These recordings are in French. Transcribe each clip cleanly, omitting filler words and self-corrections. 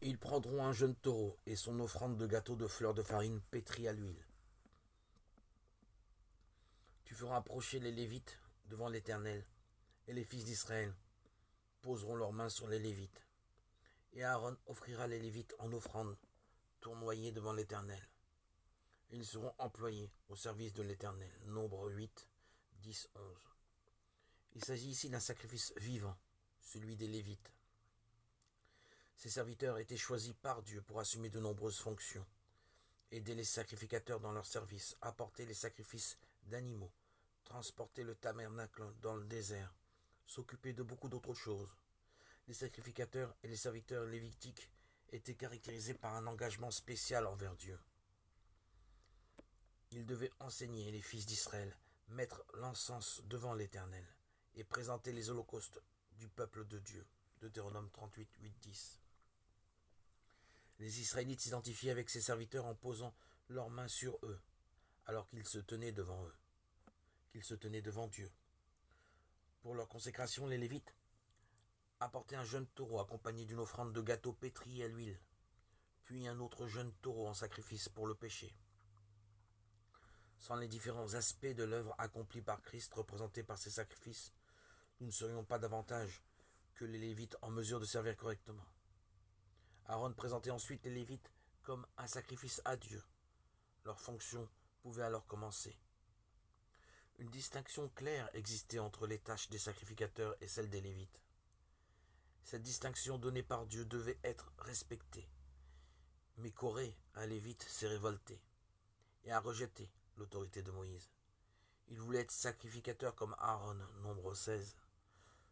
Ils prendront un jeune taureau et son offrande de gâteau de fleurs de farine pétrie à l'huile. Tu feras approcher les Lévites devant l'Éternel, et les fils d'Israël poseront leurs mains sur les Lévites. Et Aaron offrira les Lévites en offrande, tournoyée devant l'Éternel. Ils seront employés au service de l'Éternel. Nombre 8, 10, 11. Il s'agit ici d'un sacrifice vivant, celui des Lévites. Ces serviteurs étaient choisis par Dieu pour assumer de nombreuses fonctions, aider les sacrificateurs dans leur service, apporter les sacrifices d'animaux, transporter le tabernacle dans le désert, s'occuper de beaucoup d'autres choses. Les sacrificateurs et les serviteurs lévitiques étaient caractérisés par un engagement spécial envers Dieu. Ils devaient enseigner les fils d'Israël, mettre l'encens devant l'Éternel et présenter les holocaustes du peuple de Dieu. Deutéronome 38, 8, 10. Les Israélites s'identifiaient avec ses serviteurs en posant leurs mains sur eux, alors qu'ils se tenaient devant eux, qu'ils se tenaient devant Dieu. Pour leur consécration, les Lévites apportaient un jeune taureau accompagné d'une offrande de gâteau pétri à l'huile, puis un autre jeune taureau en sacrifice pour le péché. Sans les différents aspects de l'œuvre accomplie par Christ représentés par ces sacrifices, nous ne serions pas davantage que les Lévites en mesure de servir correctement. Aaron présentait ensuite les Lévites comme un sacrifice à Dieu. Leur fonction pouvait alors commencer. Une distinction claire existait entre les tâches des sacrificateurs et celles des Lévites. Cette distinction donnée par Dieu devait être respectée. Mais Corée, un Lévite, s'est révolté et a rejeté l'autorité de Moïse. Il voulait être sacrificateur comme Aaron, nombre 16.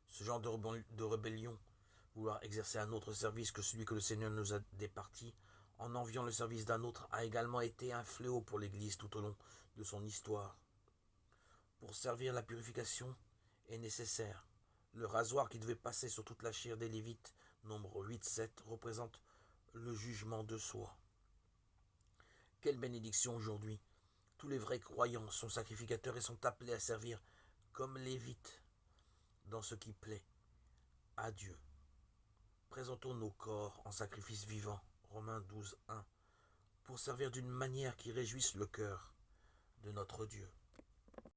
Ce genre de rébellion, vouloir exercer un autre service que celui que le Seigneur nous a départi, en enviant le service d'un autre, a également été un fléau pour l'Église tout au long de son histoire. Pour servir la purification est nécessaire. Le rasoir qui devait passer sur toute la chair des Lévites, nombre 8-7, représente le jugement de soi. Quelle bénédiction aujourd'hui! Tous les vrais croyants sont sacrificateurs et sont appelés à servir comme Lévites dans ce qui plaît à Dieu. Présentons nos corps en sacrifice vivant, Romains 12, 1, pour servir d'une manière qui réjouisse le cœur de notre Dieu.